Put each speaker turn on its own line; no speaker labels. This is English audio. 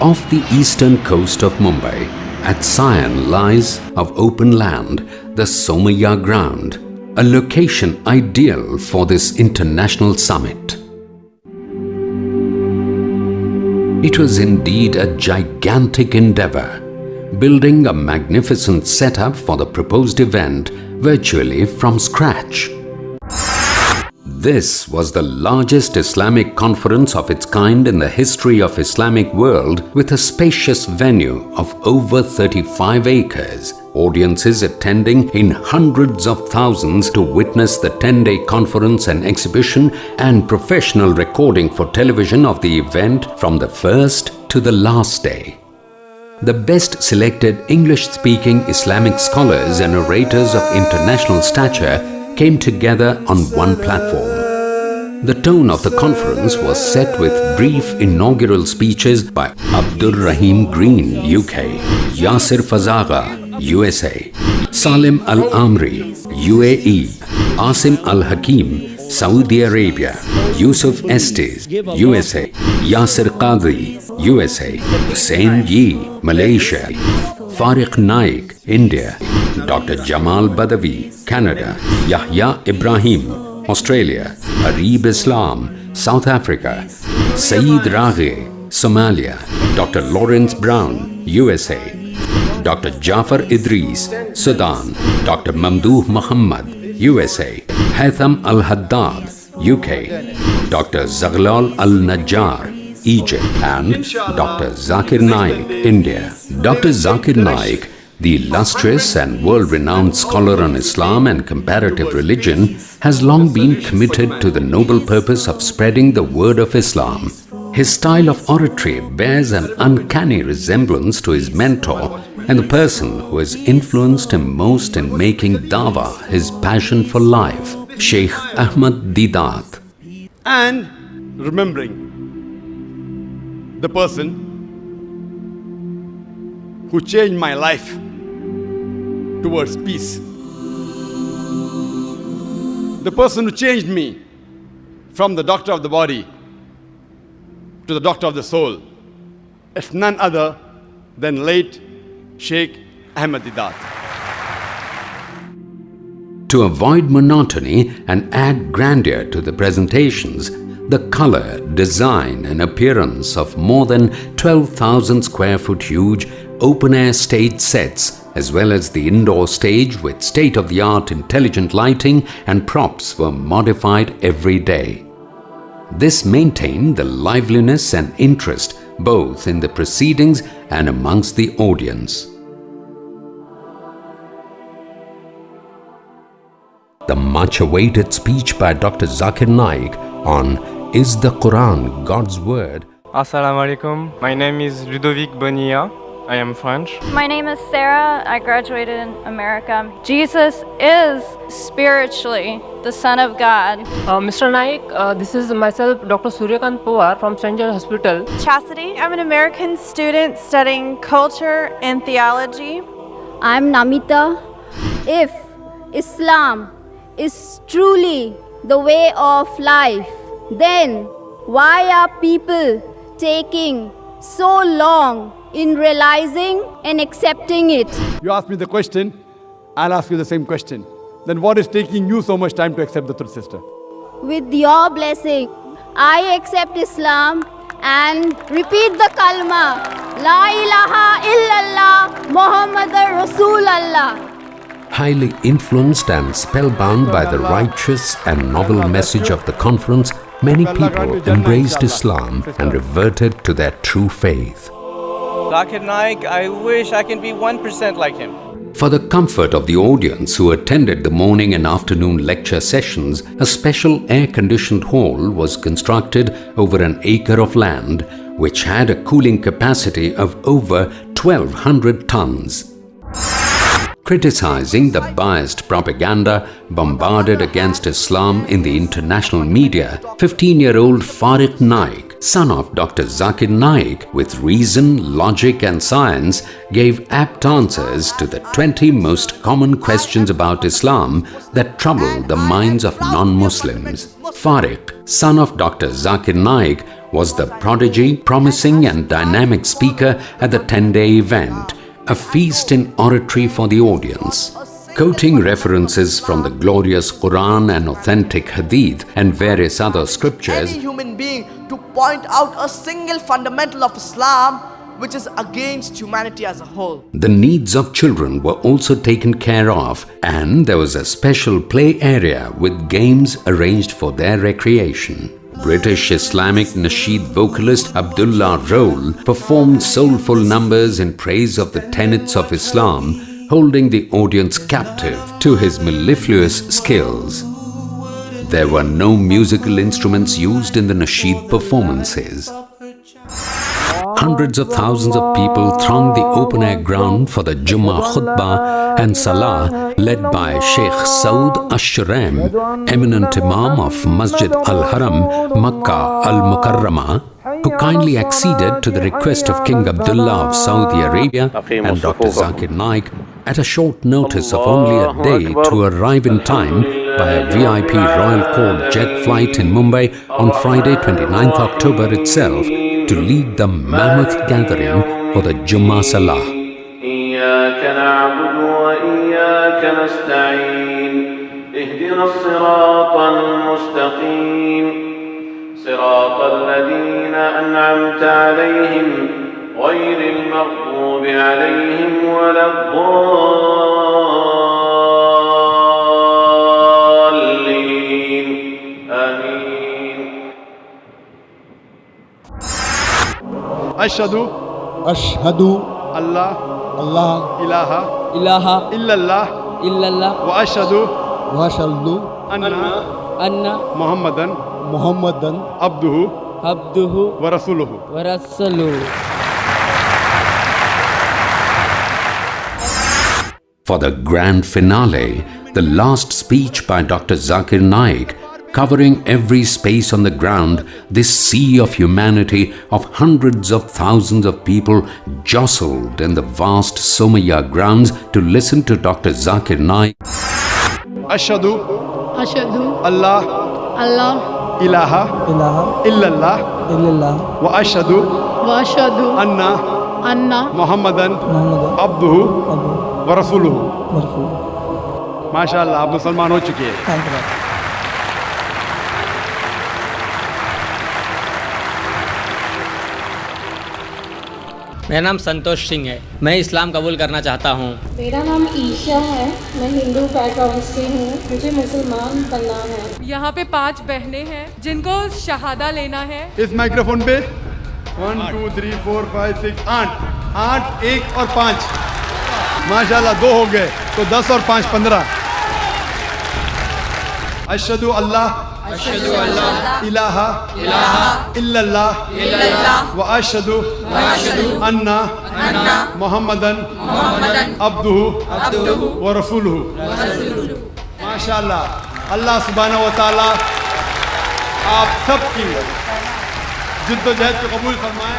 Off the eastern coast of Mumbai, at Sion lies of open land, the Somaya ground, a location ideal for this international summit. It was indeed a gigantic endeavor, building a magnificent setup for the proposed event virtually from scratch. This was the largest Islamic conference of its kind in the history of Islamic world, with a spacious venue of over 35 acres, audiences attending in hundreds of thousands to witness the 10-day conference and exhibition, and professional recording for television of the event from the first to the last day. The best selected English-speaking Islamic scholars and orators of international stature came together on one platform. The tone of the conference was set with brief inaugural speeches by Abdur Rahim Green, UK, Yasir Fazaga, USA, Salim Al-Amri, UAE, Asim Al-Hakim, Saudi Arabia, Yusuf Estes, USA, Yasir Qadri, USA, Hussein Yi, Malaysia, Fariq Naik, India, Dr. Jamal Badawi, Canada, Yahya Ibrahim, Australia, Arib Islam, South Africa, Saeed Raghe, Somalia, Dr. Lawrence Brown, USA, Dr. Jafar Idris, Sudan, Dr. Mamdouh Muhammad, USA, Haitham Al-Haddad, UK, Dr. Zaghlal Al-Najjar, Egypt, and Dr. Zakir Naik, India. Dr. Zakir Naik, the illustrious and world-renowned scholar on Islam and comparative religion, has long been committed to the noble purpose of spreading the word of Islam. His style of oratory bears an uncanny resemblance to his mentor and the person who has influenced him most in making dawah his passion for life, Sheikh Ahmad Didat.
And remembering the person who changed my life towards peace. The person who changed me from the doctor of the body to the doctor of the soul. It's none other than late Sheikh Ahmad Didat.
To avoid monotony and add grandeur to the presentations, the color, design and appearance of more than 12,000 square foot huge open-air stage sets, as well as the indoor stage with state-of-the-art intelligent lighting and props, were modified every day. This maintained the liveliness and interest both in the proceedings and amongst the audience. The much-awaited speech by Dr. Zakir Naik on Is the Quran God's Word?
Assalamu alaikum. My name is Ludovic Bonilla. I am French.
My name is Sarah. I graduated in America. Jesus is spiritually the Son of God.
Mr. Naik, this is myself, Dr. Suryakant Pawar from St. John Hospital.
Chastity. I'm an American student studying culture and theology.
I'm Namita. If Islam is truly the way of life, then why are people taking so long in realizing and accepting it?
You ask me the question, I'll ask you the same question. Then what is taking you so much time to accept the truth, sister?
With your blessing, I accept Islam and repeat the kalma, La ilaha illallah Muhammadar Rasulallah.
Highly influenced and spellbound by the righteous and novel message of the conference, many people embraced Islam and reverted to their true faith.
Zakir Naik, I wish I can be 1% like him.
For the comfort of the audience who attended the morning and afternoon lecture sessions, a special air-conditioned hall was constructed over an acre of land, which had a cooling capacity of over 1,200 tons. Criticizing the biased propaganda bombarded against Islam in the international media, 15-year-old Fariq Naik son of Dr. Zakir Naik, with reason, logic and science, gave apt answers to the 20 most common questions about Islam that trouble the minds of non-Muslims. Farik, son of Dr. Zakir Naik, was the prodigy, promising and dynamic speaker at the 10-day event, a feast in oratory for the audience. Quoting references from the glorious Quran and authentic Hadith and various other scriptures,
any human being to point out a single fundamental of Islam which is against humanity as a whole.
the needs of children were also taken care of, and there was a special play area with games arranged for their recreation. British Islamic Nasheed vocalist Abdullah Roll performed soulful numbers in praise of the tenets of Islam, holding the audience captive to his mellifluous skills. There were no musical instruments used in the Nasheed performances. Hundreds of thousands of people thronged the open-air ground for the Jummah Khutbah and Salah led by Sheikh Saud Ash-Shuraim, eminent Imam of Masjid Al-Haram, Makkah Al-Mukarramah, who kindly acceded to the request of King Abdullah of Saudi Arabia and Dr. Zakir Naik at a short notice of only a day to arrive in time by a VIP Royal Court jet flight in Mumbai on Friday 29th October itself to lead the mammoth gathering for the Jummah Salah.
إياك نعبد وإياك نستعين اهدنا الصراط المستقيم صراط الذين أنعمت عليهم غير المغضوب عليهم ولا الضالين آمين.
أشهد الله إله إلا الله وأشهد أن محمدا عبده ورسوله.
For the grand finale, the last speech by Dr. Zakir Naik, covering every space on the ground, this sea of humanity of hundreds of thousands of people jostled in the vast Somaya grounds to listen to Dr. Zakir Naik.
Ashhadu Allah ilaha illallah wa ashhadu anna Muhammadan abduhu wa rasuluhu. माशाअल्लाह, आप मुसलमान हो चुके हैं.
मेरा नाम संतोष सिंह है, मैं इस्लाम कबूल करना चाहता हूँ.
मेरा नाम ईशा है, मैं हिंदू बैकग्राउंड से हूँ, मुझे मुसलमान बनना है.
यहाँ पे 5 बहनें हैं जिनको शहादा लेना है.
इस माइक्रोफोन पे 1 2 3 4 5 6 8 1 और 5. माशाल्लाह 2 हो गए तो 10 और 5 15. अशहदु अल्लाह इलाहा इल्लल्लाह व अशहदु अन्ना मुहम्मदन अब्दुहु व रसूलुहु. माशाल्लाह, अल्लाह सुब्हानहु व तआला आप सबकी जिद्दोजहद को कबूल फरमाए.